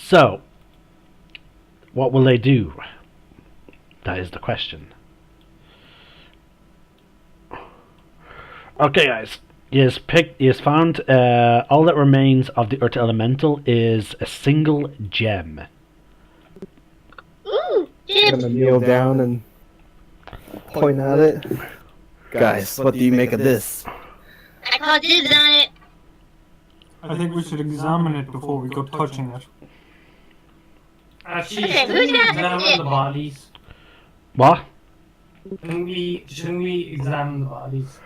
So, what will they do? That is the question. Okay, guys. He has found all that remains of the Earth Elemental is a single gem. Ooh, I'm gonna kneel down and point at it. Guys, what do you make of this? I call dibs on it. I think we should examine it before we go touching it. Actually, Okay, shouldn't who's we got examine it? the bodies? What? Shouldn't we examine the bodies?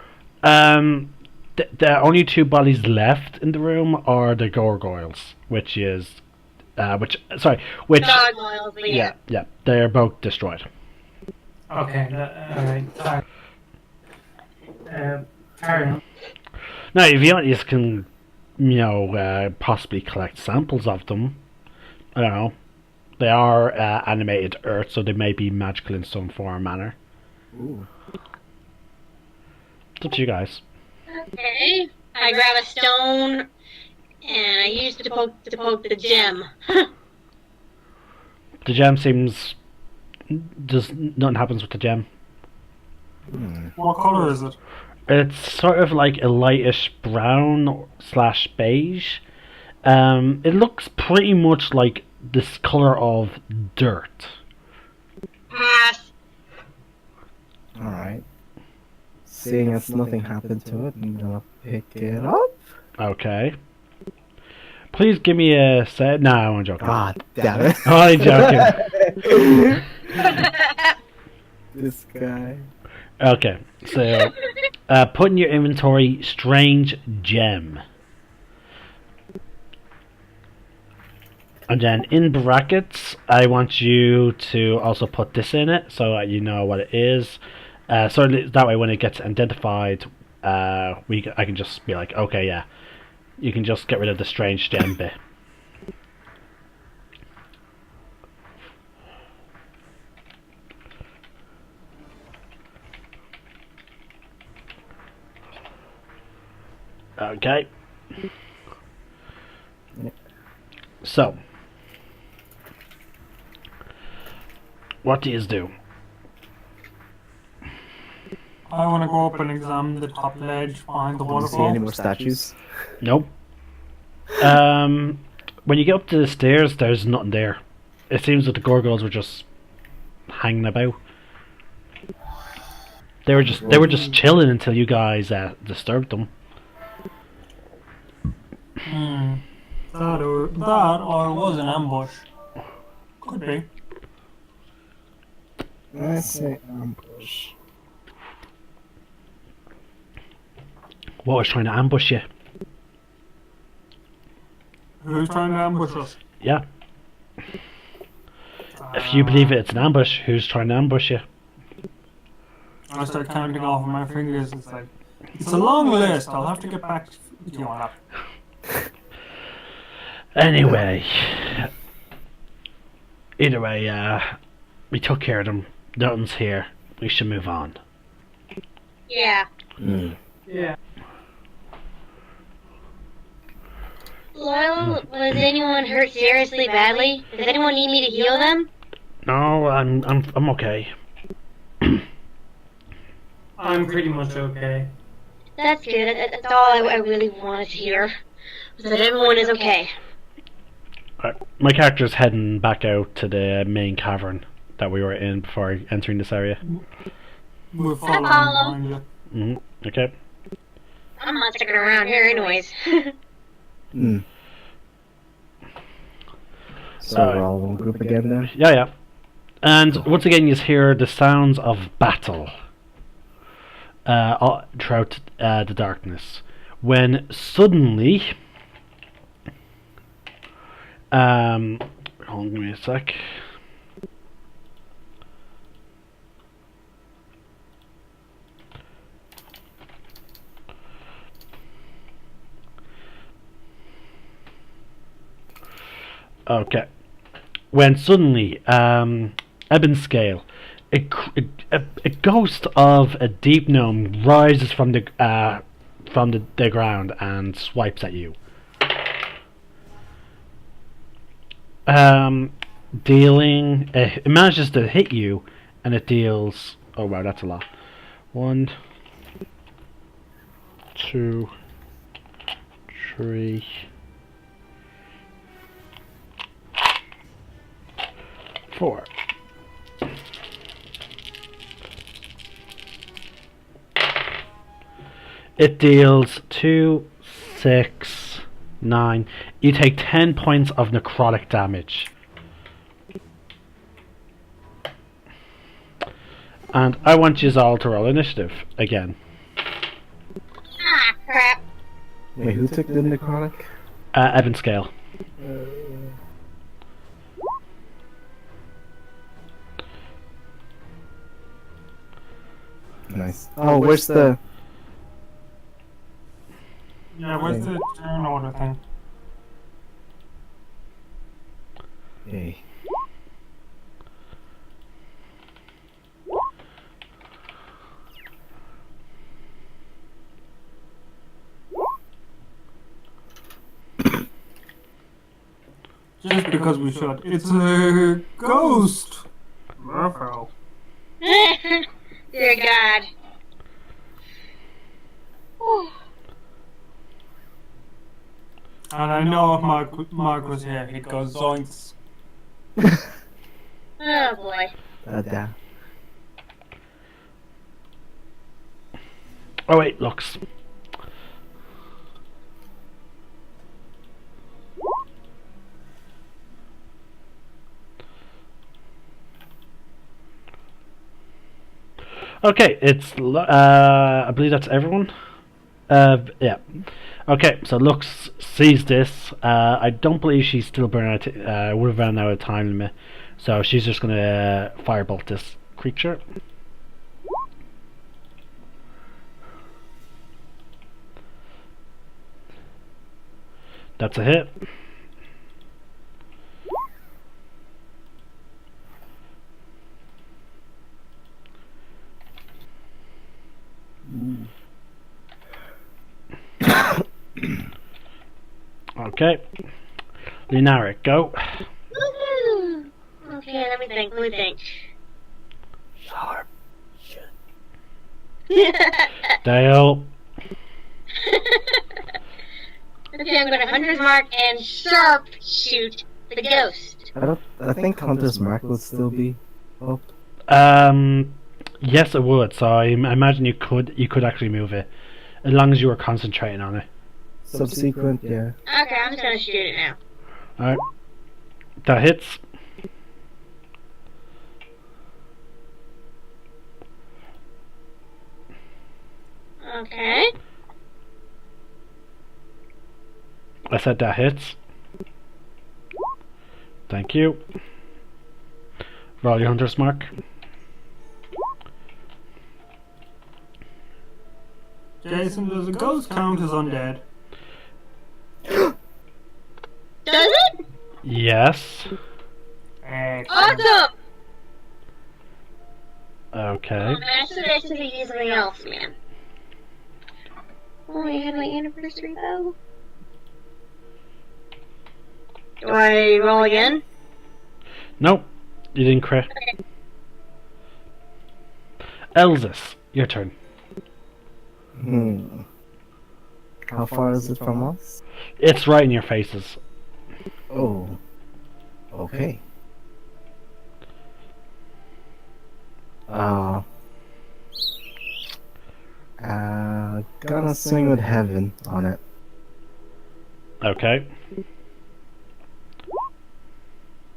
The only two bodies left in the room are the gargoyles, which Gargoyles, but yeah, they are both destroyed. Okay, alright, sorry. Carry on. Now, if you want, you can, possibly collect samples of them. I don't know. They are animated Earth, so they may be magical in some form or manner. Ooh. It's up to you guys. Okay. I grab a stone and I use it to poke the gem. The gem seems... nothing happens with the gem. What color is it? It's sort of like a lightish brown / beige. It looks pretty much like this color of dirt. Pass. Alright. Seeing as nothing happened to it, I'm gonna pick it up. Okay. Please give me a set. No, I'm joking. God damn it. I'm joking. This guy. Okay, so put in your inventory strange gem. And then in brackets, I want you to also put this in it so that you know what it is. So that way when it gets identified, I can just be like, okay, yeah. You can just get rid of the strange gem bit. Okay. So, what do you do? I want to go up and examine the top ledge behind the Do you see any waterfall. more statues? Nope. When you get up to the stairs, there's nothing there. It seems that the gargoyles were just hanging about. They were just chilling until you guys disturbed them. That or it was an ambush. Could be. I say ambush. What was trying to ambush you? Who's trying to ambush us? Yeah. If you believe it's an ambush, who's trying to ambush you? I start counting off on my fingers. It's a long list. I'll have to get back to you on that. Anyway, either way, we took care of them. Nothing's here. We should move on. Yeah. Yeah. Well, was anyone hurt seriously badly? Does anyone need me to heal them? No, I'm okay. I'm pretty much okay. That's good. That's all I really wanted to hear. Was that everyone is okay. My character's heading back out to the main cavern that we were in before entering this area. We're following Follow. behind you. Okay. I'm not sticking around here anyways. So we're all one group again then? Yeah. And once again, you hear the sounds of battle throughout the darkness. When suddenly, hold on, give me a sec. Okay. When suddenly, Eben Scale, a ghost of a deep gnome rises from the ground and swipes at you. Dealing. It manages to hit you, and it deals. Oh wow, that's a lot. 1, 2, 3, 4. It deals 2, 6, 9. You take 10 points of necrotic damage. And I want you all to roll initiative again. Ah, crap. Wait, who took the necrotic? Evan Scale. Nice. Oh, where's the... Yeah, where's the turn order thing? Hey. Just because we should. It's a ghost! Ruffo. Dear God. Whew. And I know if Mark was here, he'd go zoinks. Oh boy. Yeah. Oh wait, looks. Okay, it's I believe that's everyone. Yeah. Okay, so Lux sees this. I don't believe she's still burning out. Would have run out of time limit, so she's just gonna firebolt this creature. That's a hit. Okay. Lunaric, go. Woohoo! Okay, let me think. Sharp. Dale. Okay, I'm gonna Hunter's Mark and sharp shoot the ghost. I think Hunter's Mark would still be up. Yes, it would. So I imagine you could actually move it, as long as you were concentrating on it. Subsequent, yeah. Okay, I'm just gonna shoot it now. Alright. That hits. Okay. I said that hits. Thank you. Roll your Hunter's Mark. Jason, does a ghost count as undead? Does it? Yes. Awesome! Okay. I should use something else, man. Oh, I had my anniversary though. Do I roll again? Nope. You didn't crit. Okay. Elvis, your turn. How far is it from us? It's right in your faces. Oh. Okay. Gonna swing with heaven on it. Okay.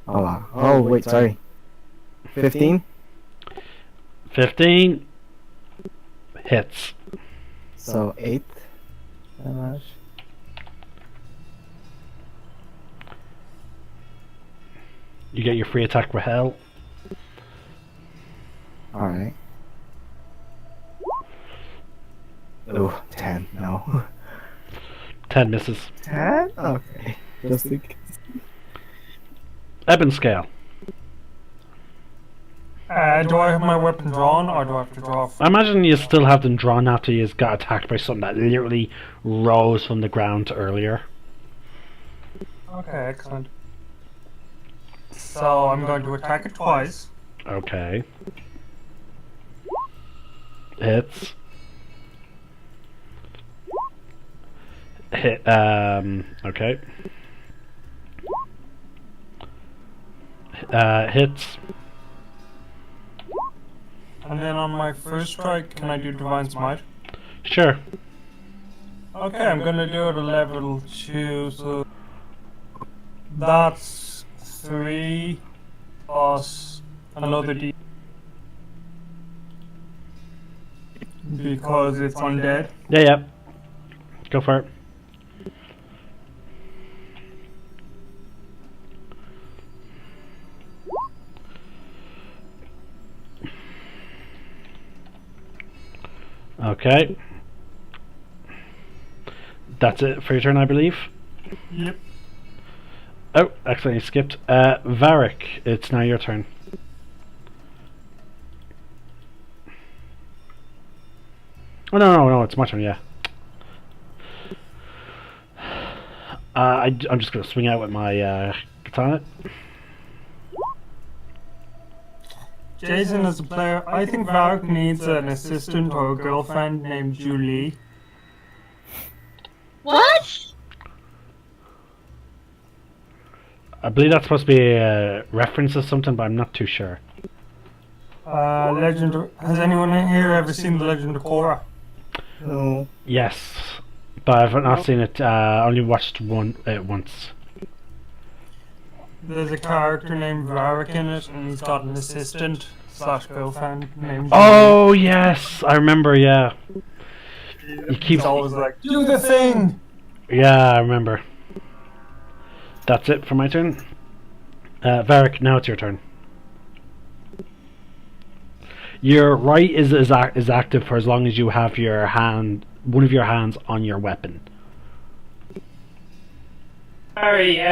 Oh, wow. Oh, wait, sorry. 15? 15 hits. So 8 damage. You get your free attack with hell. Alright. Oh, 10, no. 10 misses. 10? Okay. Just in case. Eben Scale. Do I have my weapon drawn, or do I have to draw? I imagine you still have them drawn after you got attacked by something that literally rose from the ground earlier. Okay, excellent. So I'm going to attack it twice. Okay. Hits. Hit. Okay. Hits. And then on my first strike, can I do Divine Smite? Sure. Okay, I'm gonna do it a level 2, so that's 3 plus another D. Because it's undead. Yeah. Go for it. Okay. That's it for your turn, I believe. Yep. Oh, accidentally skipped. Varric, it's now your turn. Oh no, it's my turn. Yeah. I'm just gonna swing out with my katana. Jason, as a player, I think Varric needs an assistant or a girlfriend named Julie. What? I believe that's supposed to be a reference to something, but I'm not too sure. Has anyone in here ever seen The Legend of Korra? No. Yes, but I've not seen it. Only watched it once. There's a character named Varric in it, and he's got an assistant slash girlfriend named Julie. Oh yes, I remember. Yeah, he keeps He's always like, do the thing! Yeah, I remember. That's it for my turn. Varric, now it's your turn. Your right is active for as long as you have one of your hands on your weapon. Harry,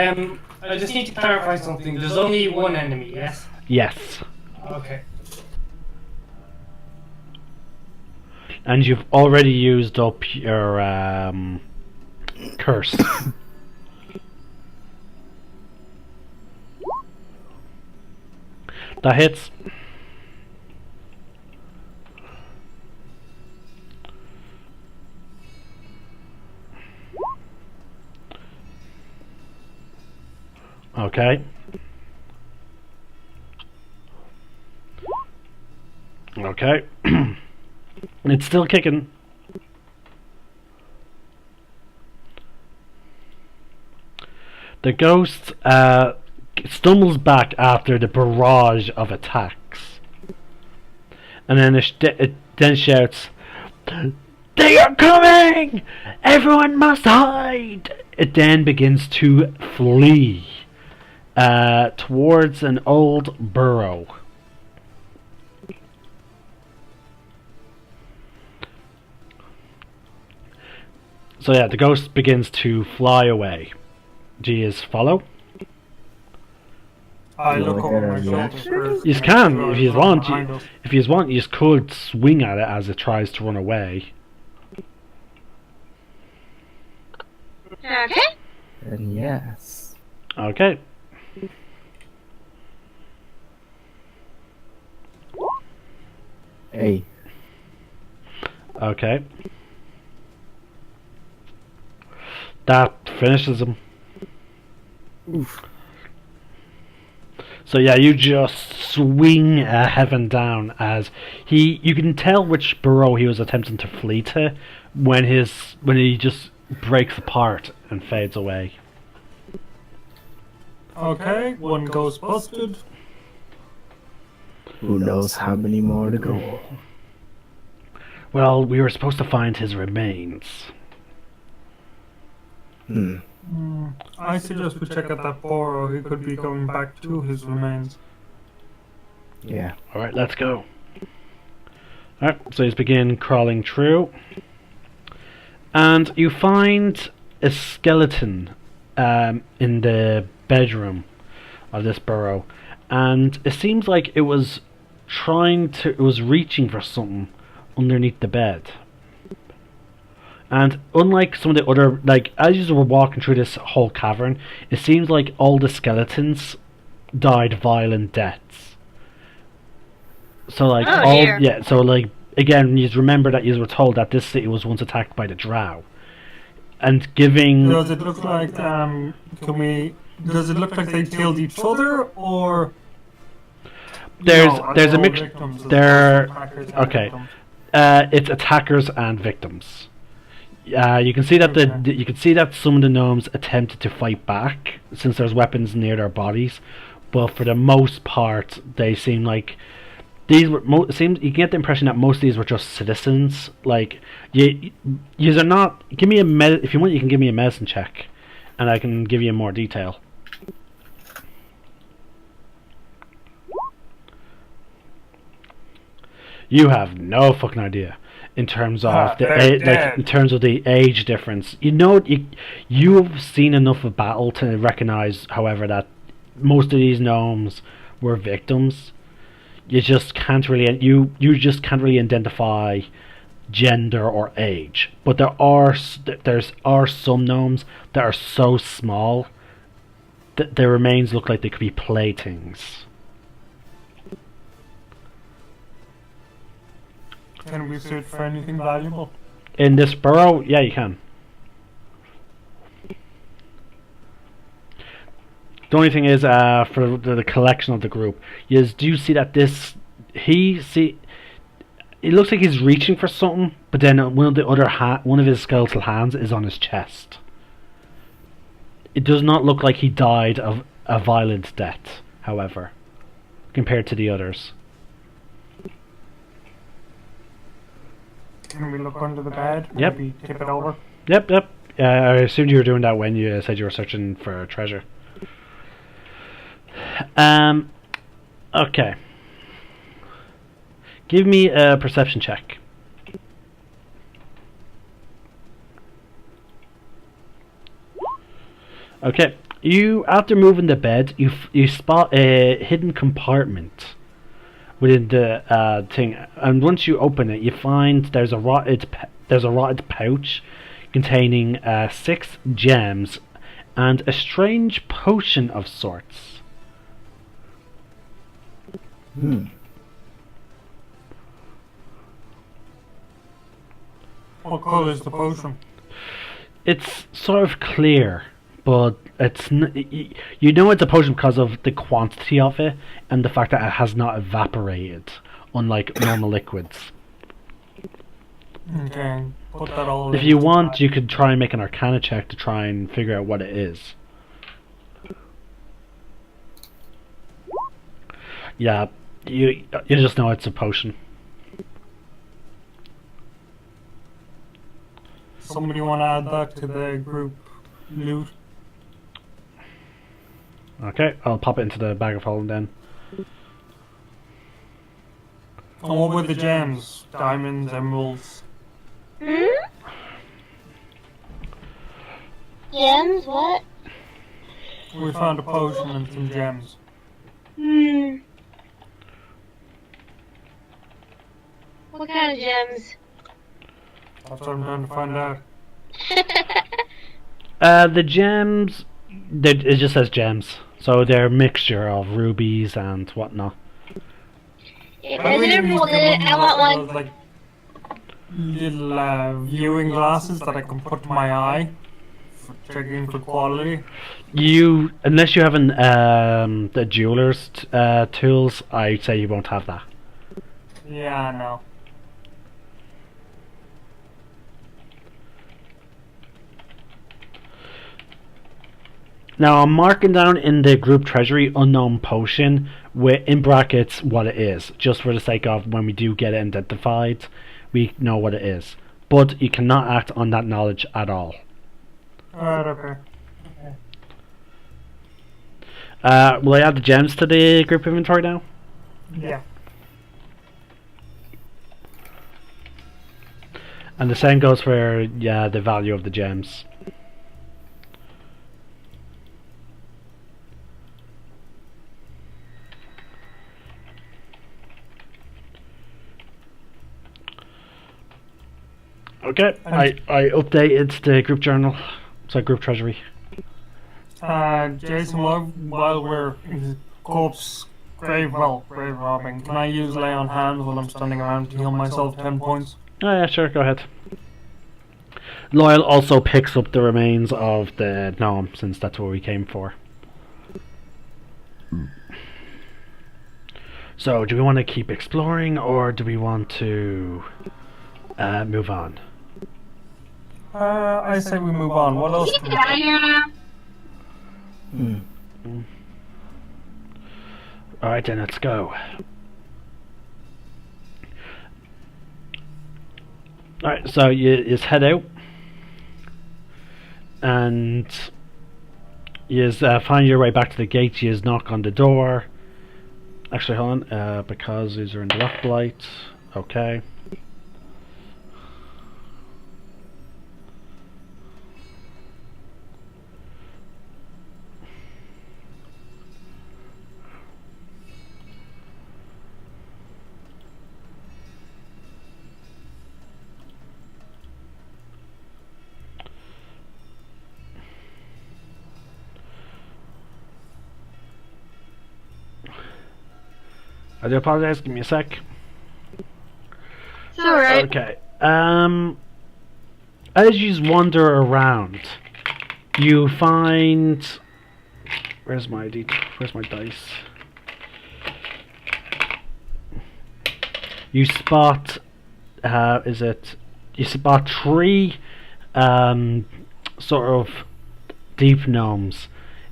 I just need to clarify something. There's only one enemy, yes? Yes, Okay. and you've already used up your curse. That hits. Okay. Okay. It's still kicking. The ghost stumbles back after the barrage of attacks, and then it then shouts, "They are coming! Everyone must hide!" It then begins to flee towards an old burrow. So yeah, the ghost begins to fly away. Do you follow? I look Like over my a shoulder first. You can, if you want. Behind us. If you want, you just could swing at it as it tries to run away. Okay. And yes. Okay. Hey. Okay. That finishes him. Oof. So yeah, you just swing Heaven down as you can tell which burrow he was attempting to flee to when he just breaks apart and fades away. Okay, one ghost busted. Who knows how many more to go? Well, we were supposed to find his remains. I suggest we check out that burrow. He could be going back to his remains. Yeah. Alright, let's go. Alright, so he's begin crawling through. And you find a skeleton in the bedroom of this burrow. And it seems like it was reaching for something underneath the bed. And unlike some of the other, as you were walking through this whole cavern, it seems like all the skeletons died violent deaths. So like Oh, all dear. yeah, so like again, you remember that you were told that this city was once attacked by the Drow, and giving Does it look like can we? Does it look like they killed each other or? there's No, are there's they a all mix. victims as opposed to There, attackers and okay. victims? It's attackers and victims. You can see that Okay. you can see that some of the gnomes attempted to fight back since there's weapons near their bodies, but for the most part, they seem like these were. It seems you get the impression that most of these were just citizens. Like you are not. Give me if you want, you can give me a medicine check, and I can give you more detail. You have no fucking idea in terms of the they're like dead. in terms of the age difference. You know, you've seen enough of battle to recognize, however, that most of these gnomes were victims. You just can't really you just can't really identify gender or age. But there are some gnomes that are so small that their remains look like they could be playthings. Can we search for anything valuable? In this burrow, yeah, you can. The only thing is, for the collection of the group, is do you see that this it looks like he's reaching for something, but then one of his skeletal hands is on his chest. It does not look like he died of a violent death, however, compared to the others. Can we look under the bed? Yep. Maybe tip it over. Yep. I assumed you were doing that when you said you were searching for treasure. Okay. Give me a perception check. Okay. You, after moving the bed, you spot a hidden compartment within the thing, and once you open it, you find there's a rotted pouch containing 6 gems and a strange potion of sorts. What colour is the potion? It's sort of clear, but you know it's a potion because of the quantity of it and the fact that it has not evaporated, unlike normal liquids. Okay, put that all If in you the want, bag. you could try and make an Arcana check to try and figure out what it is. Yeah, you just know it's a potion. Somebody want to add that to the group loot? Okay, I'll pop it into the bag of holding then. And what were the gems? Diamonds, emeralds? Hmm? Gems? What? We found a potion and some gems. Hmm. What kind of gems? That's what I'm trying to find out. The gems, it just says gems, so they're a mixture of rubies and whatnot. It How do we doesn't use everyone the in it? I want ones one. that like little viewing glasses that I can put to my eye for checking for quality. Unless you have the jeweler's tools, I'd say you won't have that. Yeah, I know. Now I'm marking down in the group treasury unknown potion with in brackets what it is, just for the sake of when we do get it identified, we know what it is. But you cannot act on that knowledge at all. Alright, okay. Will I add the gems to the group inventory now? Yeah. And the same goes for the value of the gems. Okay, I updated the group journal, so group treasury. Jason, while we're corpse grave robbing. Can I use lay on hands while I'm standing around to heal myself 10 points? Oh yeah, sure, go ahead. Loyal also picks up the remains of the gnome, since that's what we came for. So, do we want to keep exploring, or do we want to move on? I say we move on. What else? Get out of here now. Alright then, let's go. Alright, so you just head out. And you find your way back to the gate. You knock on the door. Actually, hold on, because these are in the rockblight. Okay. I do apologize, give me a sec. It's alright. Okay. As you wander around, you find... Where's my dice? You spot... You spot 3 sort of deep gnomes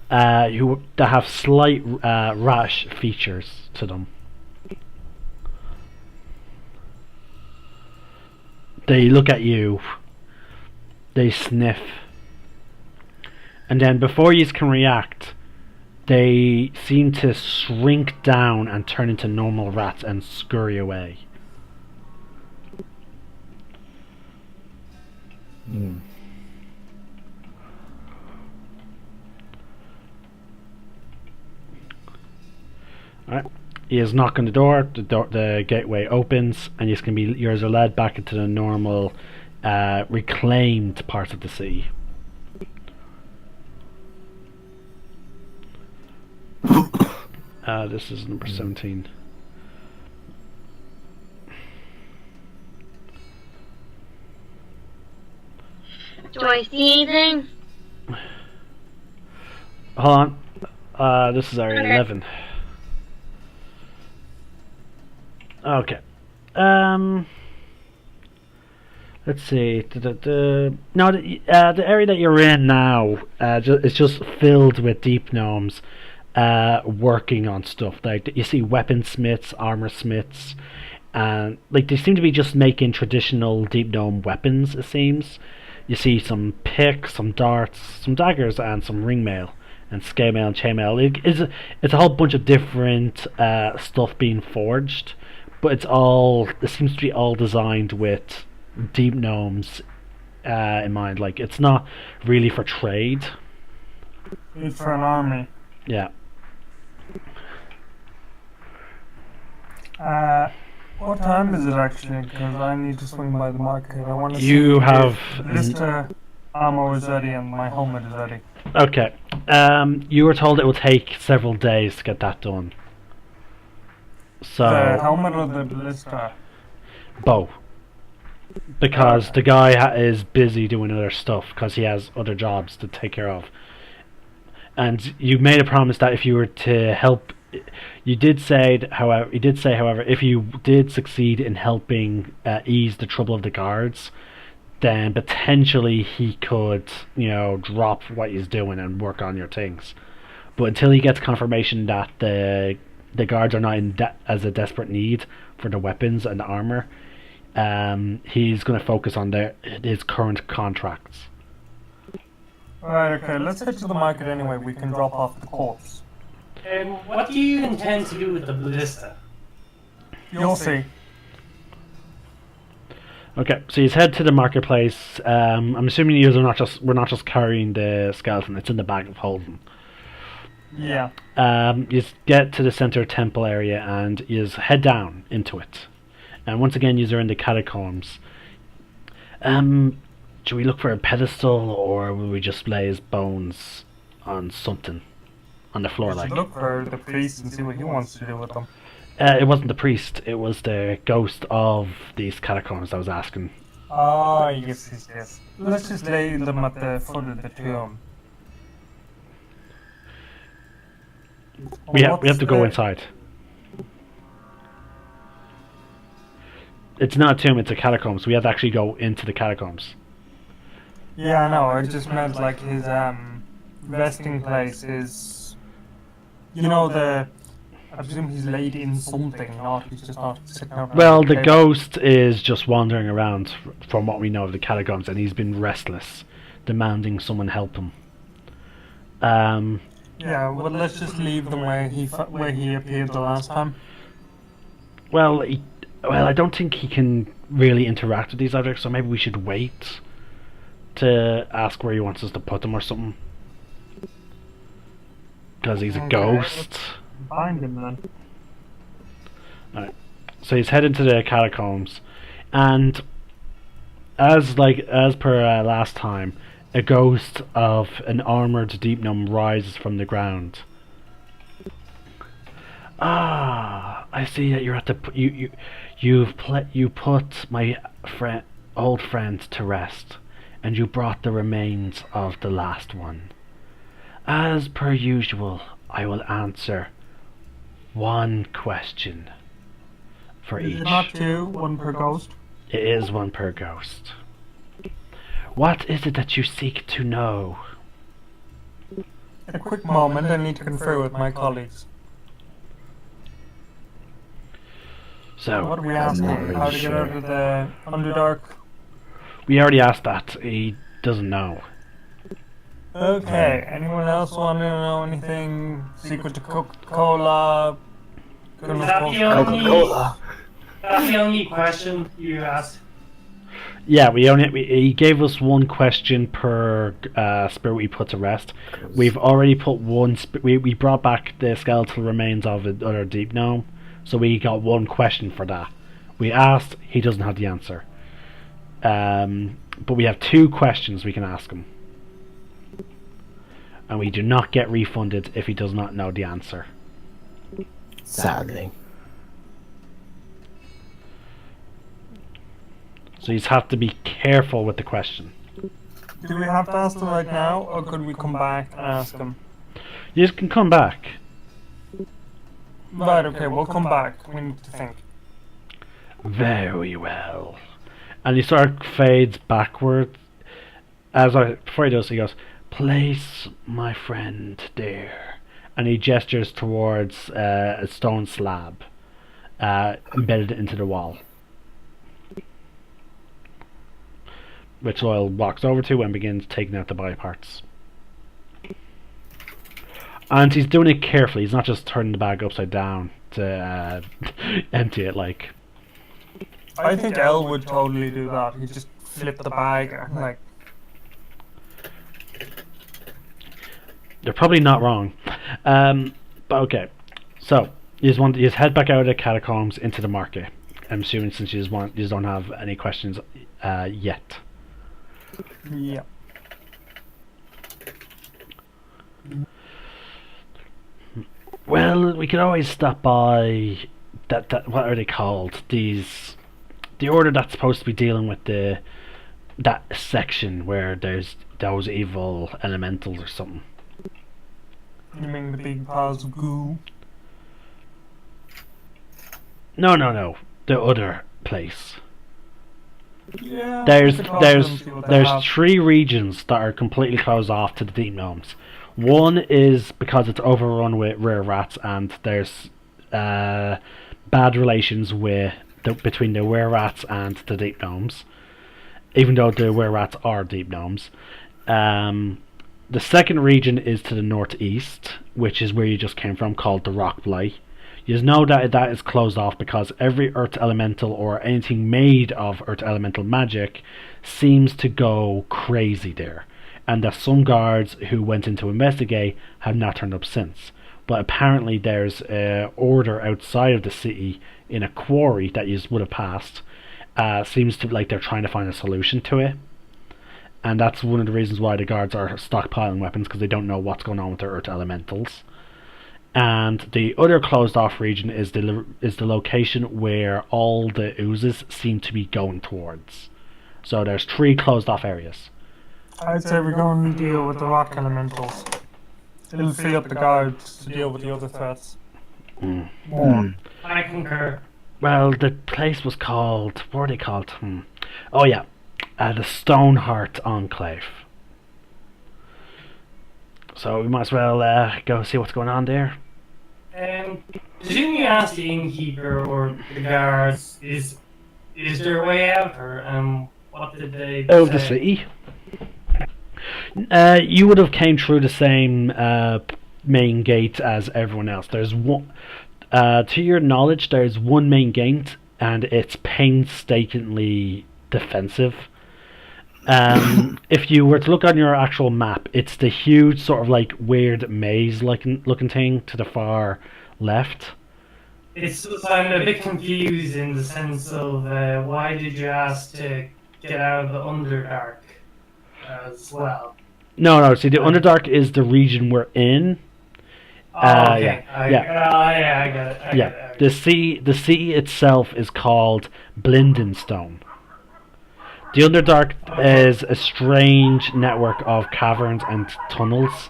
that have slight rash features to them. They look at you, they sniff, and then before you can react, they seem to shrink down and turn into normal rats and scurry away. Alright. You just knock on the door, the gateway opens, and yours are led back into the normal, reclaimed part of the sea. This is number 17. Do I see anything? Hold on. This is area Okay. 11. Okay. Let's see. No, the area that you're in now, it's just filled with deep gnomes, working on stuff. Like you see weaponsmiths, armor smiths, and like they seem to be just making traditional deep gnome weapons. It seems. You see some picks, some darts, some daggers, and some ringmail and scale mail and chainmail. It's a whole bunch of different stuff being forged. But it seems to be all designed with deep gnomes in mind. Like, it's not really for trade. It's for an army. Yeah. What time is it actually? Because I need to swing by the market. I want to You see have... if Mr. Ammo is ready and my helmet is ready. Okay. You were told it will take several days to get that done. So... The helmet or the ballista? Both. Because the guy is busy doing other stuff, because he has other jobs to take care of. And you made a promise that if you were to help... You did say, however, if you did succeed in helping ease the trouble of the guards, then potentially he could, drop what he's doing and work on your things. But until he gets confirmation that the guards are not as a desperate need for the weapons and the armor, he's going to focus on his current contracts. Right, okay, let's head to the market anyway. We can drop off the corpse. What do you intend to do with the ballista? You'll see. Okay, so you head to the marketplace. I'm assuming we're not just carrying the skeleton; it's in the bag of holding. Yeah. You get to the center temple area and you head down into it. And once again, you're in the catacombs. Should we look for a pedestal, or will we just lay his bones on something? on the floor, We should like. look for the priest and see what he wants to do with them. It wasn't the priest, it was the ghost of these catacombs I was asking. Ah, yes. Let's just lay them at the foot of the tomb. We have to go inside. It's not a tomb, it's a catacombs. We have to actually go into the catacombs. Yeah, I know. I just meant like his resting place is. I presume he's laid in something, he's just not sitting out. Well, the ghost is just wandering around from what we know of the catacombs, and he's been restless, demanding someone help him. Yeah, well, let's just leave them where he appeared the last time. Well, I don't think he can really interact with these objects, so maybe we should wait to ask where he wants us to put them or something. Because he's a ghost. Find him then. Alright. So he's heading to the catacombs, and as per last time, a ghost of an armored deep gnome rises from the ground. Ah, I see that you're at the you put my old friend to rest, and you brought the remains of the last one. As per usual, I will answer one question for Is each. it not two, one per ghost? It is one per ghost. What is it that you seek to know? A quick moment, I need to confer with my colleagues. So, What are we asking? How to get out of the Underdark? we already asked that. He doesn't know. Okay, anyone else want to know anything? Secret to Coca-Cola? Coca-Cola. That's the only question you asked. Yeah, he gave us one question per spirit we put to rest. We've already put one. We brought back the skeletal remains of another deep gnome, so we got one question for that. We asked, he doesn't have the answer. But we have two questions we can ask him, and we do not get refunded if he does not know the answer. Sadly. So you just have to be careful with the question. Do we have to ask them right now, or could we come back and ask them? You just can come back. Right, okay, we'll come back. We need to think. Very well. And he sort of fades backward. Before he does, he goes, "Place my friend there." And he gestures towards a stone slab embedded into the wall, which Loyal walks over to and begins taking out the body parts. And he's doing it carefully. He's not just turning the bag upside down to empty it like. I think Elle would totally do that. He'd just flip the bag and like. They're probably not wrong. But okay. So, you just head back out of the catacombs into the market. I'm assuming since you just don't have any questions yet. Yeah. Well, we could always stop by that what are they called? The order that's supposed to be dealing with that section where there's those evil elementals or something. You mean the big piles of goo? No. The other place. Yeah. There's we could talk to them, see what they have. three regions that are completely closed off to the deep gnomes. One is because it's overrun with rare rats, and there's bad relations between the were rats and the deep gnomes, even though the were rats are deep gnomes. The second region is to the northeast, which is where you just came from, called the rockblight. You know that is closed off because every earth elemental or anything made of earth elemental magic seems to go crazy there, and that some guards who went in to investigate have not turned up since. But apparently there's an order outside of the city in a quarry that you would have passed. Seems to like they're trying to find a solution to it, and that's one of the reasons why the guards are stockpiling weapons, because they don't know what's going on with their earth elementals. and the other closed off region is the location where all the oozes seem to be going towards. So there's 3 closed off areas. I'd say we're going to deal with the rock elementals. It'll free up the guards to deal with the other threats. I concur. Well, the place was called... What were they called? Oh yeah, the Stoneheart Enclave. So we might as well go see what's going on there. Didn't you ask the innkeeper or the guards, is there a way out, or what did they Oh, say? the city? You would have came through the same main gate as everyone else. There's one... to your knowledge, there's one main gate, and it's painstakingly defensive. If you were to look on your actual map, it's the huge sort of like weird maze looking thing to the far left. It's just, I'm a bit confused in the sense of why did you ask to get out of the Underdark as well? No. See, the Underdark is the region we're in. Oh, okay. Yeah. I get it. I get it. The city itself is called Blindenstone. The Underdark is a strange network of caverns and tunnels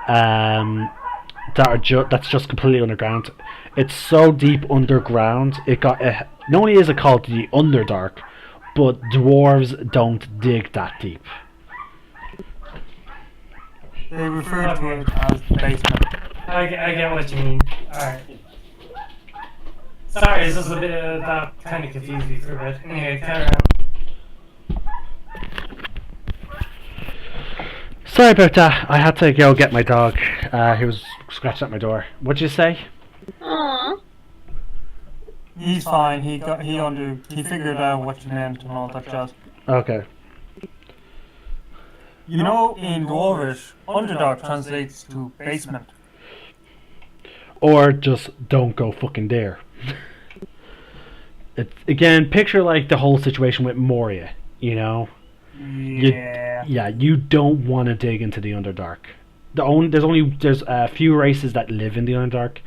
that's just completely underground. It's so deep underground. Not only is it called the Underdark, but dwarves don't dig that deep. They refer to it as the basement. I get what you mean. Alright. Sorry, it's just a bit that kind of confused me for a bit. Anyway, carry on. Sorry about that. I had to go get my dog. He was scratching at my door. What'd you say? Aww. He's fine. He figured out what you meant and all that jazz. Okay. You know, in Dwarvish, Underdark translates to basement. Or just don't go fucking there. It's again, picture like the whole situation with Moria, you know? Yeah. You don't want to dig into the Underdark. There's a few races that live in the Underdark.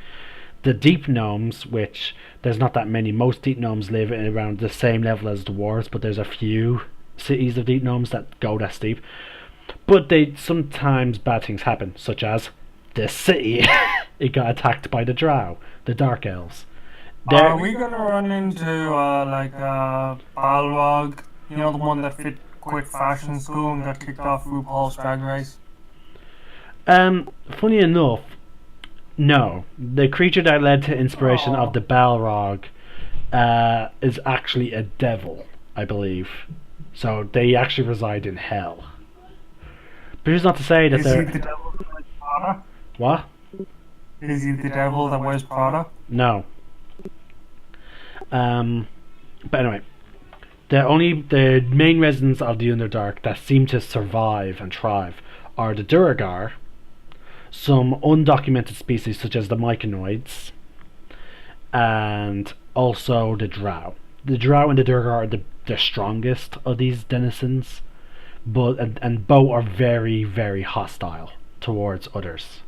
The Deep Gnomes, which there's not that many. Most Deep Gnomes live in around the same level as dwarves, but there's a few cities of Deep Gnomes that go that steep. But sometimes bad things happen, such as this city. It got attacked by the Drow, the Dark Elves. Are we gonna run into Balrog? You know, the one that quit fashion school and got kicked off RuPaul's Drag Race? Funny enough, no. The creature that led to inspiration of the Balrog is actually a devil, I believe. So they actually reside in hell. But who's not to say that Is they're... he the devil that wears Prada? What? Is he the devil that wears Prada? No. But anyway, the main residents of the Underdark that seem to survive and thrive are the Duergar, some undocumented species such as the Myconoids, and also the Drow. The Drow and the Duergar are the strongest of these denizens, but and both are very, very hostile towards others.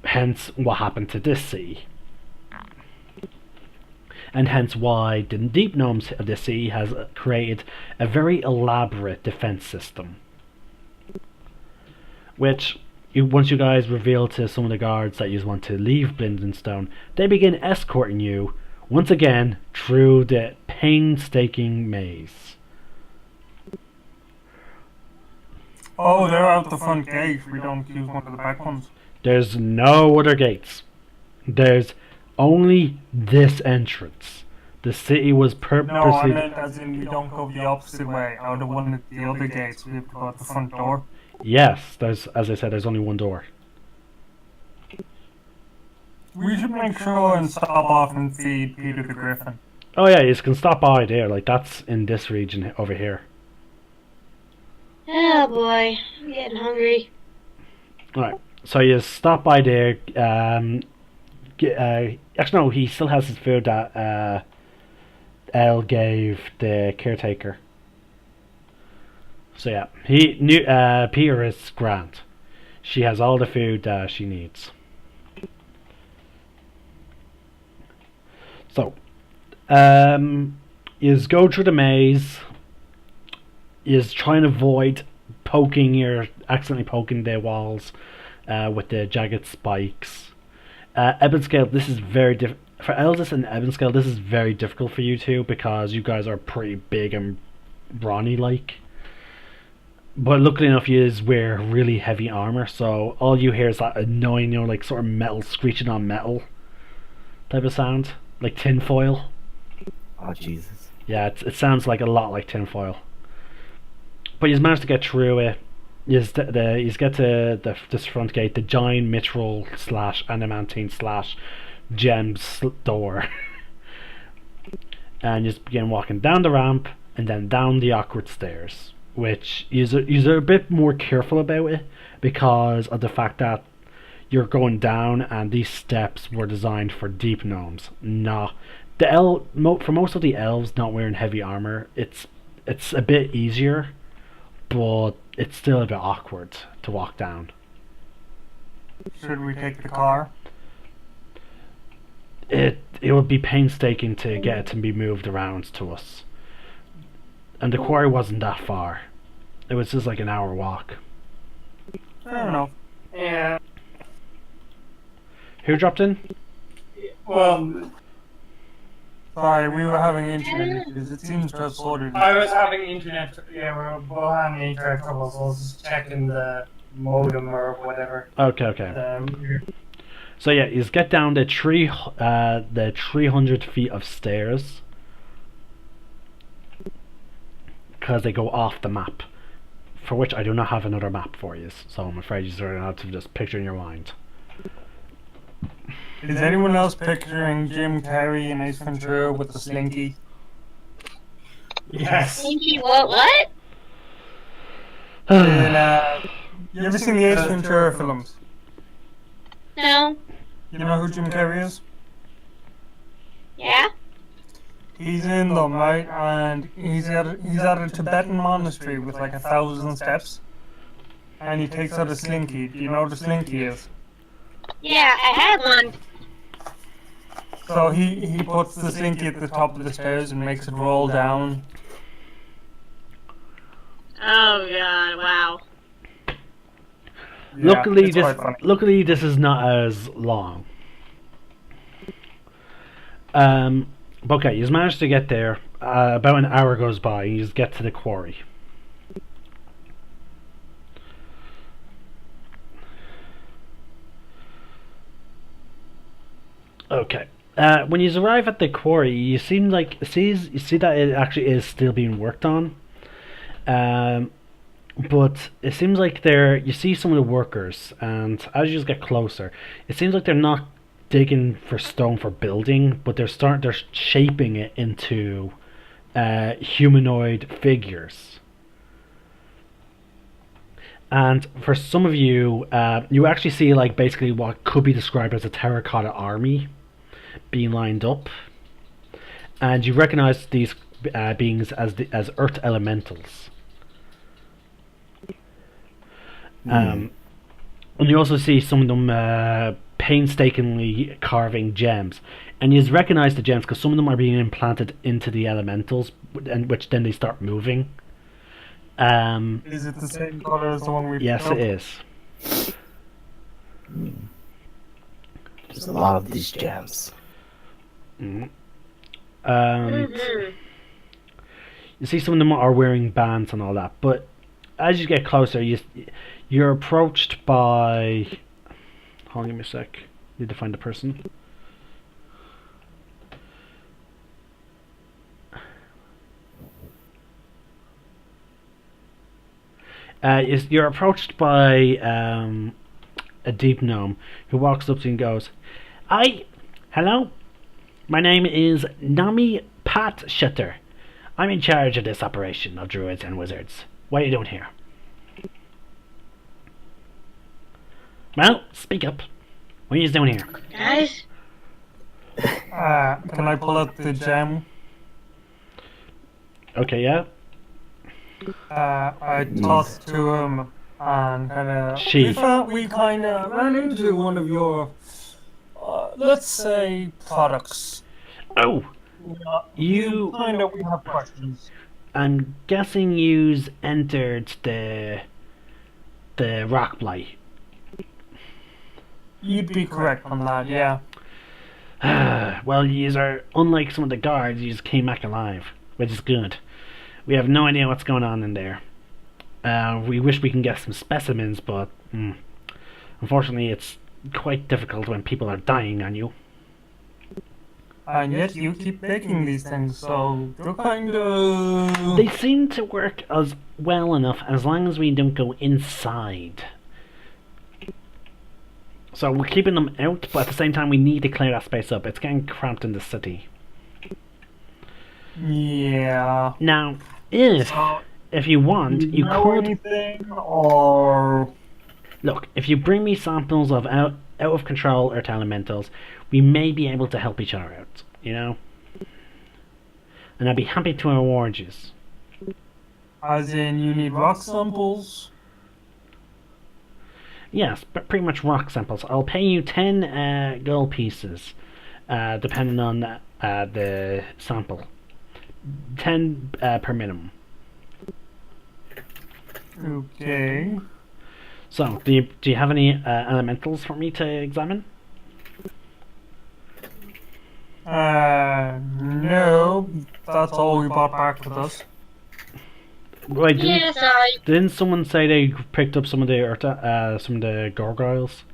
Hence what happened to this city. And hence why the Deep Gnomes of the sea has created a very elaborate defense system. Which, once you guys reveal to some of the guards that you want to leave Blindenstone, they begin escorting you, once again, through the painstaking maze. Oh, they're out the front gate. We don't use one of the back ones. There's no other gates. There's only this entrance. The city was purposely... No, I meant as in we don't go the opposite way. Out of one of the other gates, we have to go out the front door. Yes, as I said, there's only one door. We should make sure and stop off and feed Peter the Griffin. Oh yeah, you can stop by there. Like that's in this region over here. Oh boy, I'm getting hungry. Alright, so you stop by there. Actually, no, he still has his food that Elle gave the caretaker. So yeah, Peter is grand. She has all the food she needs. So, is go through the maze. Is try and avoid accidentally poking the walls with the jagged spikes. Ebonscale, this is very difficult. For Eldest and Ebonscale, this is very difficult for you two because you guys are pretty big and brawny-like. But luckily enough, you wear really heavy armor, so all you hear is that annoying, like sort of metal screeching on metal type of sound, like tinfoil. Oh Jesus! Yeah, it sounds like a lot like tinfoil. But he's managed to get through it. He's get to this front gate, the giant mithril / adamantine / gems door, and just begin walking down the ramp and then down the awkward stairs, which you're a bit more careful about it because of the fact that you're going down and these steps were designed for deep gnomes. Nah, for most of the elves not wearing heavy armor, it's a bit easier, but it's still a bit awkward to walk down. Should we take the car? It would be painstaking to get it to be moved around to us. And the quarry wasn't that far. It was just like an hour walk. Fair enough. Yeah. Who dropped in? Well, Sorry, we were having internet issues. It seems to have sorted. I was having internet. Yeah, we were both having internet trouble, so I was just checking the modem or whatever. Okay. So yeah, you get down the 300 feet of stairs because they go off the map, for which I do not have another map for you. So I'm afraid you're going to have to just picture in your mind. Is anyone else picturing Jim Carrey in Ace Ventura with the slinky? Yes. Slinky, what? You ever seen the Ace Ventura films? No. You know who Jim Carrey is? Yeah? He's in them, right? And he's at a Tibetan monastery with like 1,000 steps. And he takes out a slinky. Do you know what a slinky is? Yeah, I had one. So he puts the slinky at the top of the stairs and makes it roll down. Oh god, wow. Yeah, luckily it's quite funny. this is not as long. But okay, you've managed to get there. About an hour goes by and you get to the quarry. Okay. When you arrive at the quarry, you see that it actually is still being worked on. But it seems like you see some of the workers, and as you just get closer, it seems like they're not digging for stone for building, but they're shaping it into humanoid figures. And for some of you, you actually see like basically what could be described as a terracotta army being lined up, and you recognize these beings as earth elementals. And you also see some of them painstakingly carving gems, and you recognize the gems because some of them are being implanted into the elementals, and which then they start moving. Is it the same color as the one we Yes, picked it up? is. There's a lot of these gems. Mm. Mm-hmm. You see some of them are wearing bands and all that, but as you get closer, you're approached by... Hold on, give me a sec. Need to find the person. You're approached by a deep gnome who walks up to you and goes, hello? My name is Nami Pat Shutter. I'm in charge of this operation of druids and wizards. What are you doing here? Well, speak up. What are you doing here? Guys? Can I pull out the gem? Okay, yeah. I talked to him and She. we kind of ran into one of your, let's say, products. Oh, You find out we have questions. I'm guessing you's entered the rockblight. You'd be correct on that, yeah. Well, yous are unlike some of the guards. You just came back alive, which is good. We have no idea what's going on in there. We wish we can get some specimens, but unfortunately, it's quite difficult when people are dying on you. And yet you keep making these things, so they're kind of... They seem to work as well enough as long as we don't go inside. So we're keeping them out, but at the same time we need to clear that space up. It's getting cramped in the city. Yeah. Now, if So, you want, you know could anything, or... look. If you bring me samples of out of control earth elementals, we may be able to help each other out. You know, and I'd be happy to reward you. As in, you need rock samples? Yes, but pretty much rock samples. I'll pay you 10 gold pieces, depending on the sample. 10 per minimum. Okay. So, do you have any elementals for me to examine? No. That's all we brought back with us. Wait, Yes, didn't someone say they picked up some of the gargoyles?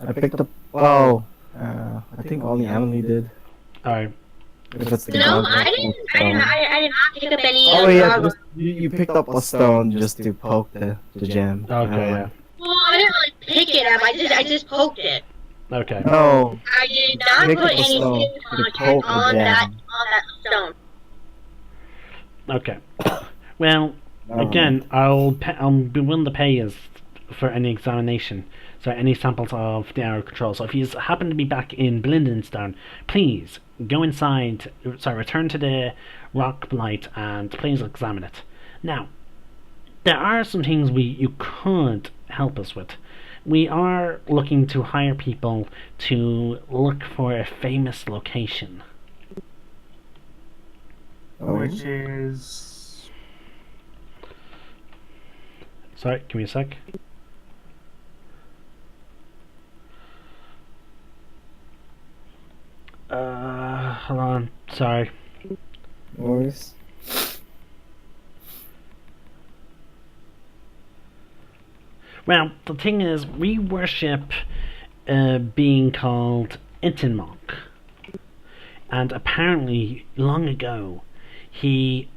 I picked up. Oh, I think only Emily did. Alright. If it's the no, gargoyle I didn't. stone. I did not pick up any. Oh yeah, goggles. you picked up a stone just to poke the gem. Okay, yeah. Well, I didn't really pick it up. I just poked it. Okay. No, I did not Pick put up a any stone skin to content poke the on gem. that stone. Okay. Well, no. again, I'll be willing to pay you for any examination. So any samples of the hour control. So if you happen to be back in Blindenstone, please go inside. Sorry, return to the rockblight and please examine it. Now, there are some things you could help us with. We are looking to hire people to look for a famous location. Oh. Which is... Sorry, give me a sec. Hold on. Sorry. No worries. Well, the thing is, we worship a being called Intinmonk. And apparently, long ago, he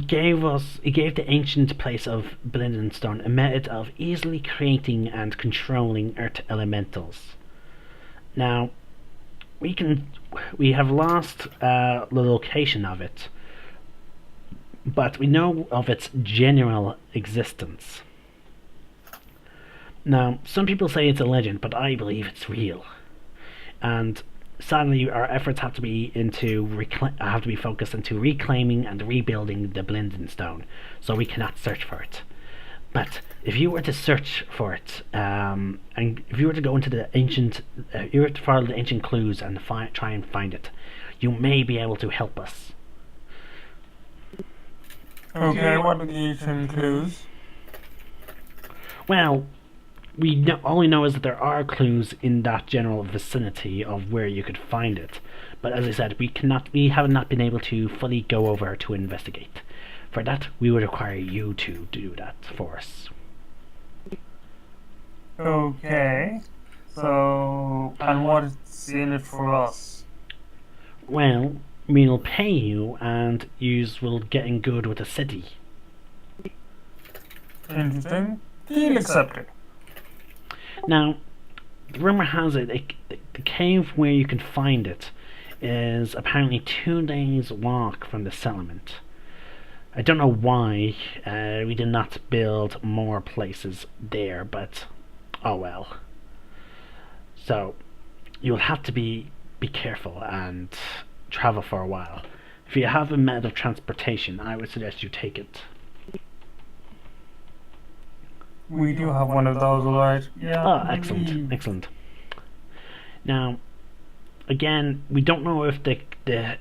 gave the ancient place of Blindenstone a method of easily creating and controlling earth elementals. Now, we have lost the location of it, but we know of its general existence. Now, some people say it's a legend, but I believe it's real. And sadly, our efforts have to be focused into reclaiming and rebuilding the Blindenstone, so we cannot search for it. But if you were to search for it, and if you were to go into the ancient, you were to follow the ancient clues and try and find it, you may be able to help us. Okay, what are the ancient clues? Well, all we know is that there are clues in that general vicinity of where you could find it. But as I said, we have not been able to fully go over to investigate. For that, we would require you to do that for us. Okay. So, and what's in it for us? Well, we'll pay you, and yous will get in good with the city. Interesting. Deal accepted. Now, the rumor has it, the cave where you can find it is apparently 2 days' walk from the settlement. I don't know why we did not build more places there, but oh well. So, you'll have to be careful and travel for a while. If you have a method of transportation, I would suggest you take it. We do have one of those, alright. Yeah. Oh, excellent, excellent. Now, again, we don't know if the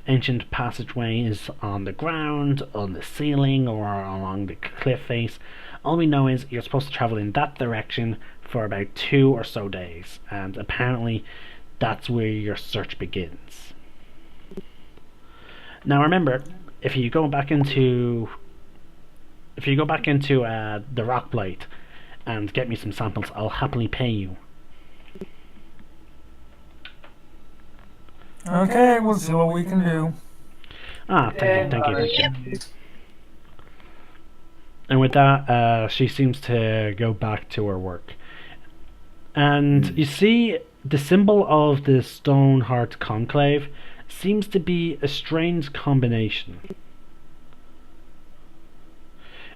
ancient passageway is on the ground, on the ceiling, or along the cliff face. All we know is you're supposed to travel in that direction for about 2 or so days, and apparently that's where your search begins. Now remember, if you go back into the rockblight and get me some samples, I'll happily pay you. Okay, we'll see what we can do. Thank you. And with that, she seems to go back to her work. And you see, the symbol of the Stoneheart Conclave seems to be a strange combination.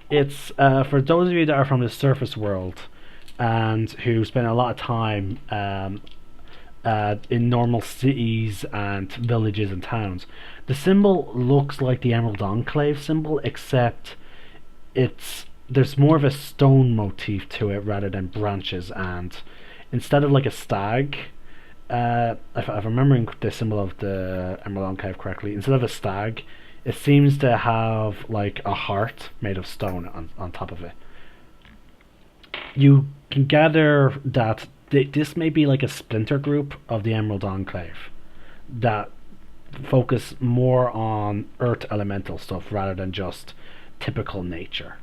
It's, for those of you that are from the surface world, and who spend a lot of time in normal cities and villages and towns, the symbol looks like the Emerald Enclave symbol, except there's more of a stone motif to it rather than branches, and instead of like a stag, if I'm remembering the symbol of the Emerald Enclave correctly, instead of a stag, it seems to have like a heart made of stone on top of it. You can gather that this may be like a splinter group of the Emerald Enclave that focus more on earth elemental stuff rather than just typical nature.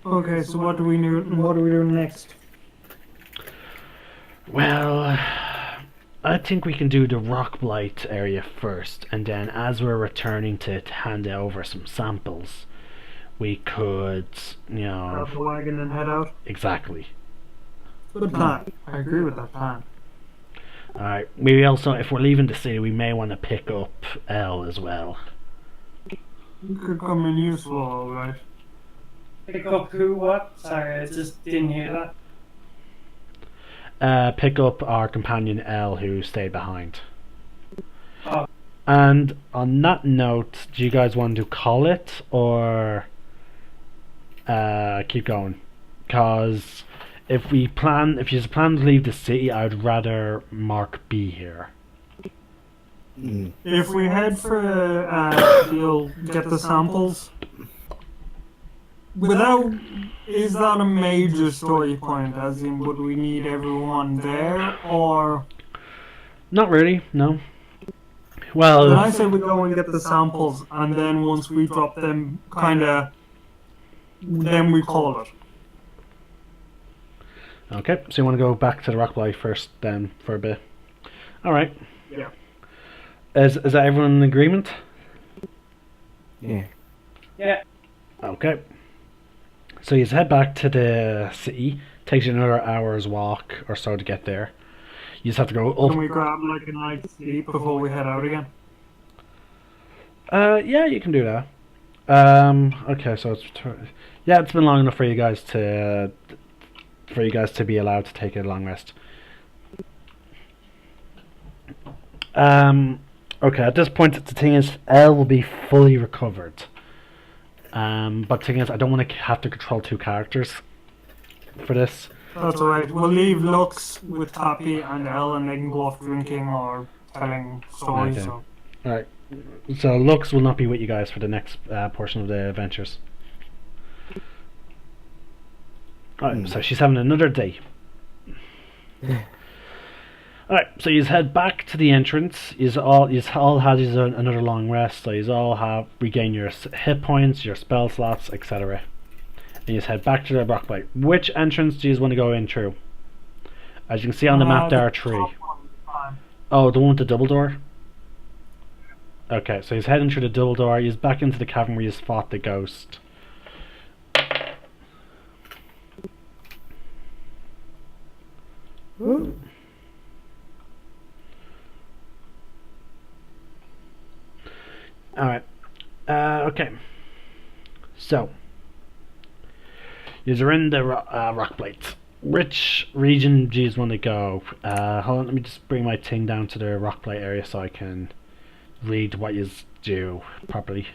Okay, so what do we do? What do we do next? Well, I think we can do the rockblight area first, and then as we're returning to hand over some samples, we could, Grab the wagon and head out. Exactly. Good plan. I agree with that plan. Alright, we also, if we're leaving the city, we may want to pick up L as well. It could come in useful, alright. Pick up who? What? Sorry, I just didn't hear that. Pick up our companion L who stayed behind. Oh. And on that note, do you guys want to call it or keep going? Because if you plan to leave the city, I'd rather Mark be here. If we head for you'll get the samples. Is that a major story point? As in, would we need everyone there, or? Not really, no. Well, then I say we go and get the samples, and then once we drop them, then we call it. Okay, so you want to go back to the rockblight first, then for a bit. All right. Yeah. Is that everyone in agreement? Yeah. Yeah. Okay. So you head back to the city. Takes you another hour's walk or so to get there. You just have to go up. Can we grab like a night's sleep before we head out again? Yeah, you can do that. Okay, so it's been long enough for you guys to be allowed to take a long rest. Okay, at this point the thing is L will be fully recovered. But the thing is, I don't want to have to control 2 characters for this. That's alright. We'll leave Lux with Happy and Elle, and they can go off drinking or telling stories. Okay. So. Alright. So Lux will not be with you guys for the next portion of the adventures. Alright, so she's having another day. Alright, so you head back to the entrance. You all had another long rest, so you all have regained your hit points, your spell slots, etc. And you head back to the rockblight. Which entrance do you want to go in through? As you can see on the map, there are 3. Oh, the one with the double door? Okay, so he's heading through the double door. He's back into the cavern where you fought the ghost. Ooh. Alright. Okay. So, you're in the rockblight. Which region do you want to go? Hold on, let me just bring my thing down to the rockblight area so I can read what you do properly.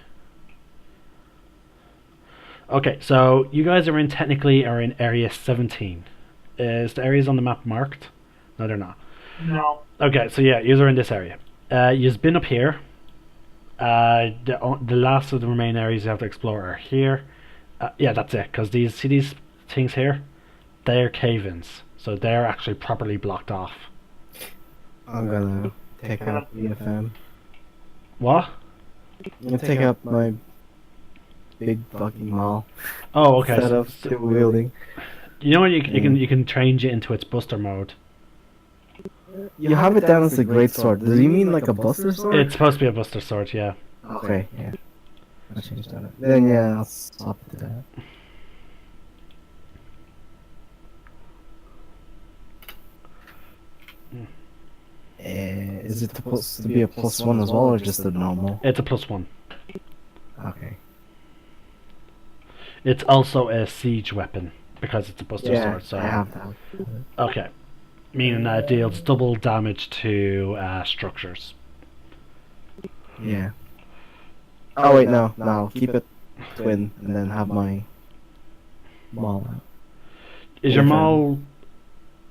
Okay, so you guys are in area 17. Is the areas on the map marked? No, they're not. No. Okay, so yeah, you are in this area. You've been up here. The last of the remaining areas you have to explore are here. Yeah, that's it. Because these things here, they're cave-ins, so they're actually properly blocked off. I'm gonna take out EFM. What? I'm gonna take out my big fucking mall. Oh, okay. Set up to wielding. You know what? You can change it into its buster mode. You have it down as a great sword. Does he mean like a buster sword? It's supposed to be a buster sword, yeah. Okay, yeah. I'll change that. Then yeah, I'll swap it to that. Is it supposed to be a +1 as well, or just a normal? It's a +1. Okay. It's also a siege weapon because it's a buster Yeah, sword. So I have that. okay, meaning that it deals double damage to structures. Yeah. Oh wait, no. Keep it twin, and then have my maul out. Is your Okay. maul?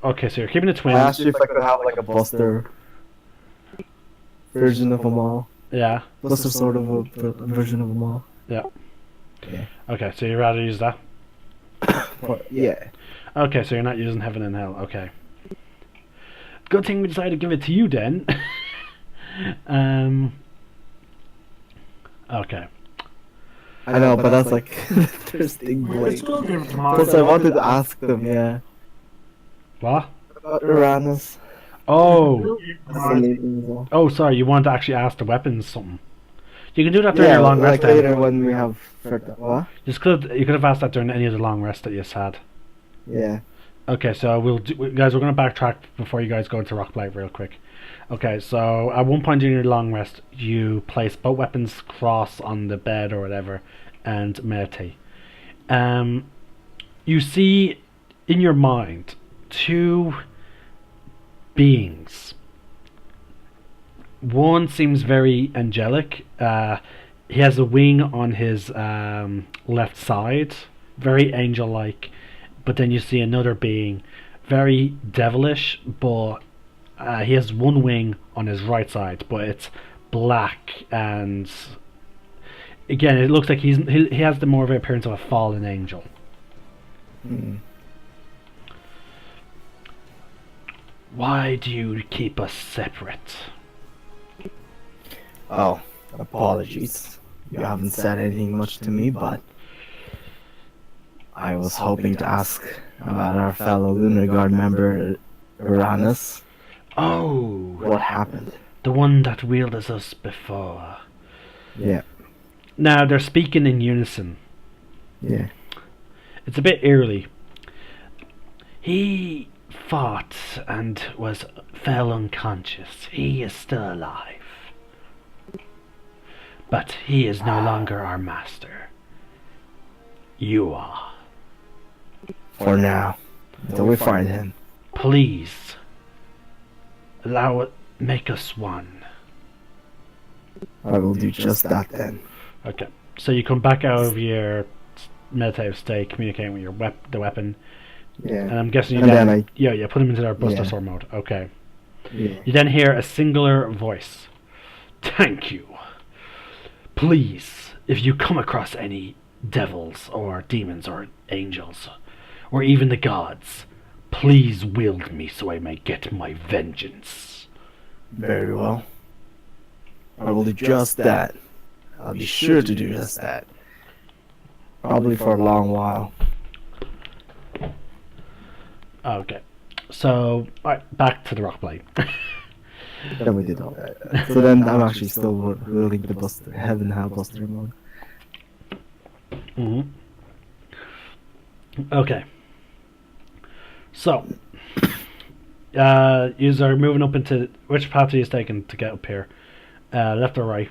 Okay, so you're keeping it twin. I asked you if I could have like a buster version of a maul. Yeah. Buster sort of a version of a maul. Yeah. Yeah. Okay, so you'd rather use that. Yeah. Okay, so you're not using heaven and hell. Okay. Good thing we decided to give it to you then. Okay. I know, but that's like interesting. We could Like, still give it to plus I Marco. wanted to ask them, yeah, What? about Uranus. Oh. Yeah, Oh, sorry. You want to actually ask the weapons something. You can do that during your long like rest. Then. later when we have what? You could have asked that during any of the long rests that you had. Yeah. Okay, so guys, we're going to backtrack before you guys go into rockblight real quick. Okay, so at one point during your long rest, you place both weapons cross on the bed or whatever, and meditate. You see in your mind two beings. One seems very angelic. He has a wing on his left side, very angel-like. But then you see another being, very devilish, but he has one wing on his right side, but it's black, and again, it looks like he has the more of an appearance of a fallen angel. Hmm. Why do you keep us separate? Oh, apologies. You haven't said anything much to me, but I was hoping to ask about our fellow Lunar Guard member, Uranus. Oh, What happened? the one that wielded us before. Yeah, Now they're speaking in unison. yeah. It's a bit eerily. He fought and fell unconscious. He is still alive. But he is no longer our master. You are. For now, until we find him. Please, make us one. I will do just that then. Okay, so you come back out of your meditative state, communicating with the weapon, Yeah. and I'm guessing you And then, then you put him into their buster Yeah. sword mode. Okay. Yeah. You then hear a singular voice. Thank you. Please, if you come across any devils or demons or angels, or even the gods, please wield me so I may get my vengeance. Very well. I will do just that. I'll be sure to do just that. Probably for a long while. Okay. So, alright, back to the rockblight. Then we did all that. So then I'm actually still wielding the buster, heaven hell buster mode. hmm Okay. So, you are moving up into which path are you taking to get up here? Left or right?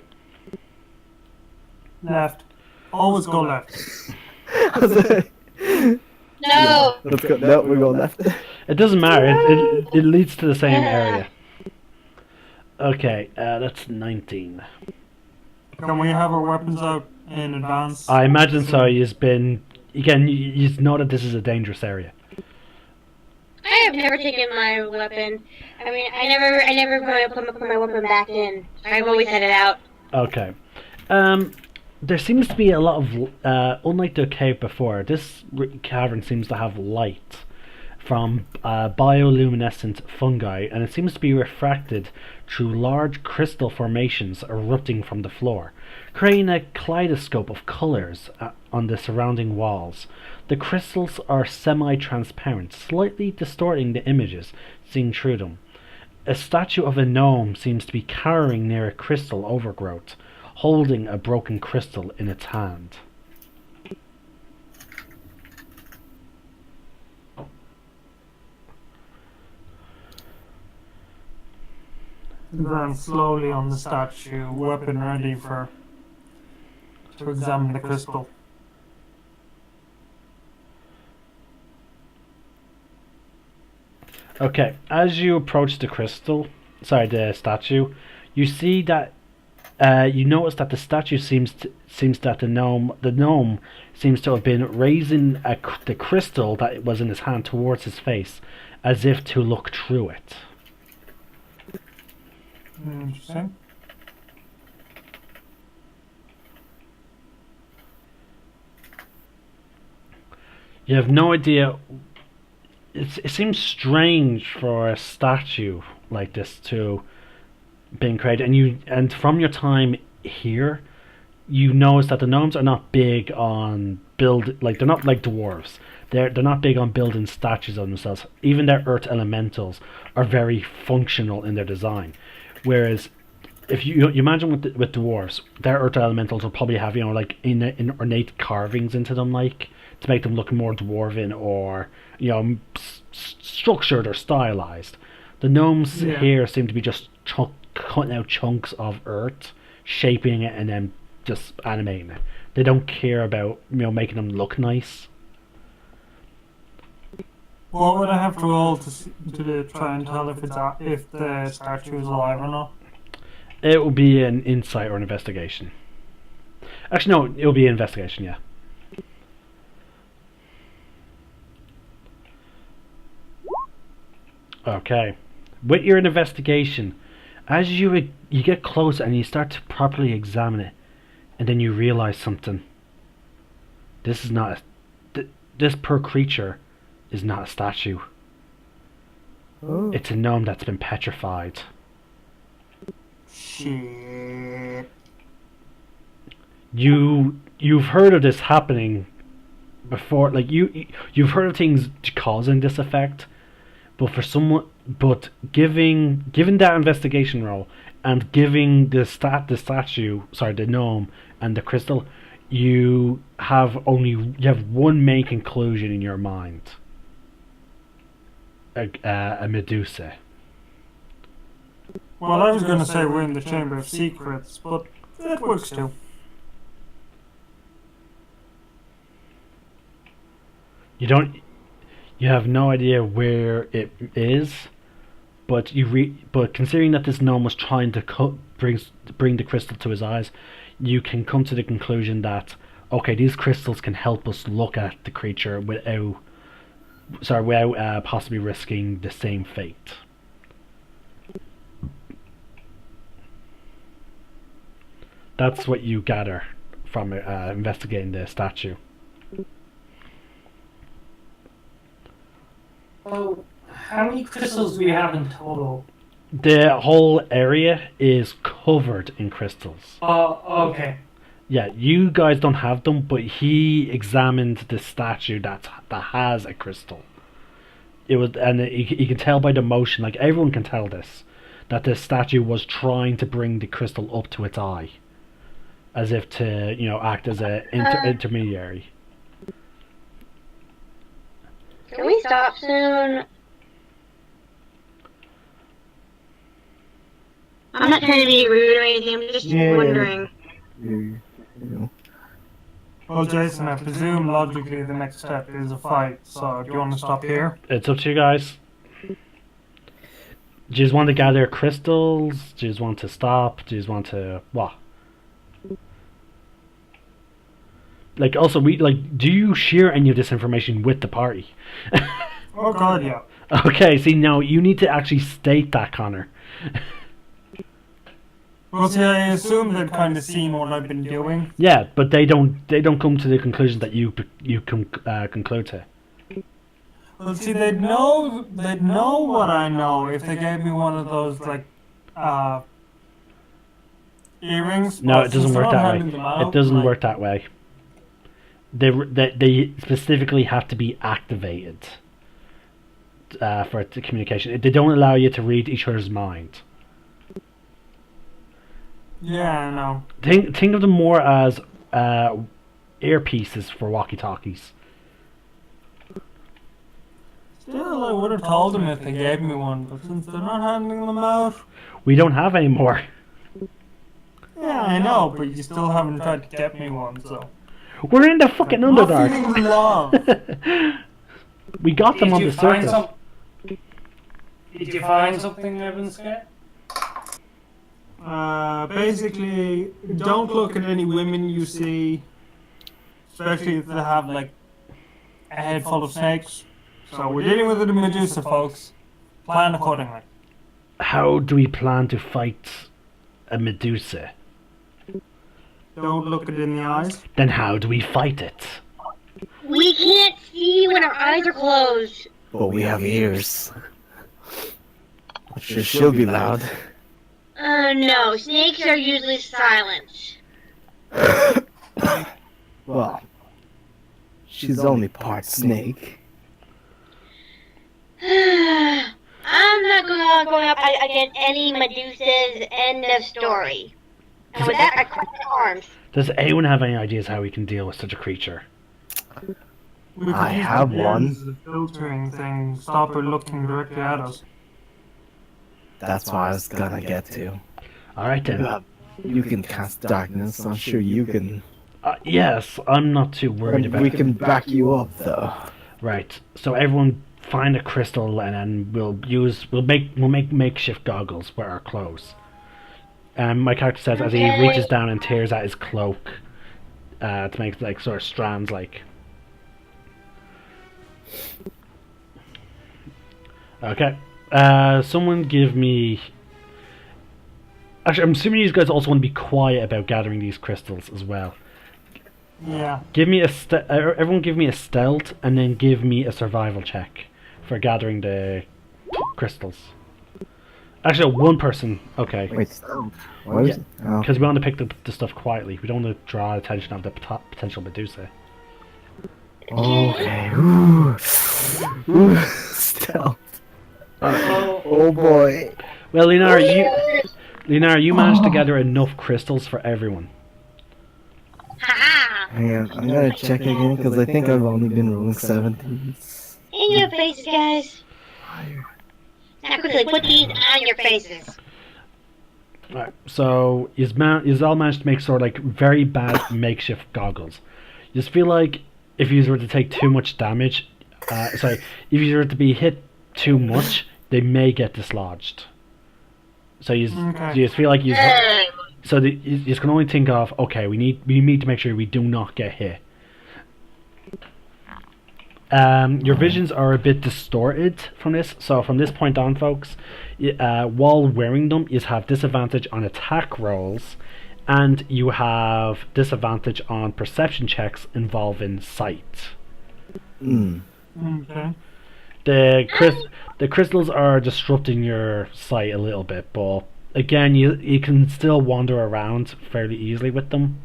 Left. Always go left. No. Let's go. No, we go left. It doesn't matter. It leads to the same area. Okay, that's 19. Can we have our weapons out in advance? I imagine so. You've been again. You know that this is a dangerous area. I have never taken my weapon. I mean, I never put my weapon back in. I've always had it out. Okay. There seems to be a lot of, unlike the cave before, this cavern seems to have light from bioluminescent fungi, and it seems to be refracted through large crystal formations erupting from the floor, creating a kaleidoscope of colours on the surrounding walls. The crystals are semi-transparent, slightly distorting the images seen through them. A statue of a gnome seems to be cowering near a crystal overgrowth, holding a broken crystal in its hand. Then slowly on the statue, weapon ready to examine the crystal. Okay, as you approach the statue, you see that you notice that the statue seems that the gnome seems to have been raising the crystal that was in his hand towards his face, as if to look through it. Interesting. You have no idea. It seems strange for a statue like this to being created, and from your time here, you notice that the gnomes are not big on they're not like dwarves. They're not big on building statues of themselves. Even their earth elementals are very functional in their design, whereas if you imagine with dwarves, their earth elementals will probably have like in ornate carvings into them, like to make them look more dwarven or structured or stylized. The gnomes here seem to be just cutting out chunks of earth, shaping it, and then just animating it. They don't care about making them look nice. What would I have to roll to try and tell if the statue is alive or not? It will be an insight or an investigation. Actually, no, it will be an investigation. Yeah. Okay. With your investigation, as you get closer and you start to properly examine it, and then you realize something. This is not this poor creature is not a statue. Oh. It's a gnome that's been petrified. Shit. You've heard of this happening before, like you've heard of things causing this effect, but giving that investigation roll and giving the gnome and the crystal, you have one main conclusion in your mind. A Medusa. Well, I was going to say we're in the Chamber of Secrets, but that works too. You have no idea where it is, but but considering that this gnome was trying to bring the crystal to his eyes, you can come to the conclusion that okay, these crystals can help us look at the creature without possibly risking the same fate. That's what you gather from investigating the statue. So, how many crystals do we have in total? The whole area is covered in crystals. Oh, okay. Yeah, you guys don't have them, but he examined the statue that has a crystal. You can tell by the motion, like everyone can tell this, that the statue was trying to bring the crystal up to its eye, as if to act as a intermediary. Can we stop soon? I'm not trying to be rude or anything. I'm just wondering. You know. Well, Jason, I presume logically the next step is a fight, so do you want to stop here? It's up to you guys. Do you just want to gather crystals? Do you just want to stop? Do you just want to what? Like, also, do you share any of this information with the party? Oh god, yeah. Okay, see, no, you need to actually state that, Connor. Well, see, I assume they've kind of seen what I've been doing. Yeah, but they don't come to the conclusion that you conclude to. Well, see, they'd know what I know if they gave me one of those, like, earrings. No, but it doesn't since they're work not that way. handing them out, It doesn't like, work that way. They specifically have to be activated for communication. They don't allow you to read each other's mind. Yeah, I know. Think of them more as earpieces for walkie-talkies. Still, I would have told them if they gave me one, but since they're not handing them out... We don't have any more. Yeah, I know, but you still haven't tried to get me one, so... We're in the fucking Not Underdark. feeling love. We got them Did on you the find surface. some? Did you find something, Evanska? Basically, don't look at any women you see, especially if they have, like, a head full of snakes. So we're dealing with a Medusa, folks. Plan accordingly. How do we plan to fight a Medusa? Don't look it in the eyes. Then how do we fight it? We can't see when our eyes are closed. But we have ears. I'm sure she'll be loud. No, snakes are usually silent. Well, she's only part snake. I'm not going up against any Medusas. End of story. And with that, I cross my arms. Does anyone have any ideas how we can deal with such a creature? We could I use have the one. lens, the filtering thing, stop her looking directly at us. That's what I was gonna get to. Alright then. You can cast darkness. I'm sure you can. Yes, I'm not too worried about We it. can back you up, though. Right. So everyone find a crystal and then we'll make makeshift goggles with our clothes. And my character says as he Okay. reaches down and tears at his cloak to make like sort of strands like. Okay. Someone give me. Actually, I'm assuming you guys also want to be quiet about gathering these crystals as well. Yeah. Give me everyone give me a stealth and then give me a survival check for gathering the crystals. Actually, one person. Okay. Wait, what is it? Oh. Because we want to pick the stuff quietly. We don't want to draw attention of the potential Medusa. Okay. Ooh. Ooh. Stealth. Oh boy. Well, Leonard, you managed to gather enough crystals for everyone. Ha Hang on, I'm gonna check again because I think I've only been rolling 17s. In your faces, guys. Now quickly, put these on your faces. Right. So you all managed to make sort of like very bad makeshift goggles. You just feel like if you were to take too much damage, if you were to be hit too much, they may get dislodged. So you just feel like you just can only think of, okay, we need to make sure we do not get hit. Your visions are a bit distorted from this, so from this point on, folks, while wearing them, you have disadvantage on attack rolls, and you have disadvantage on perception checks involving sight. Okay. The crystals are disrupting your sight a little bit, but again, you can still wander around fairly easily with them,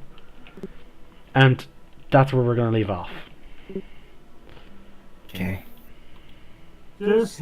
and that's where we're going to leave off. Okay. Just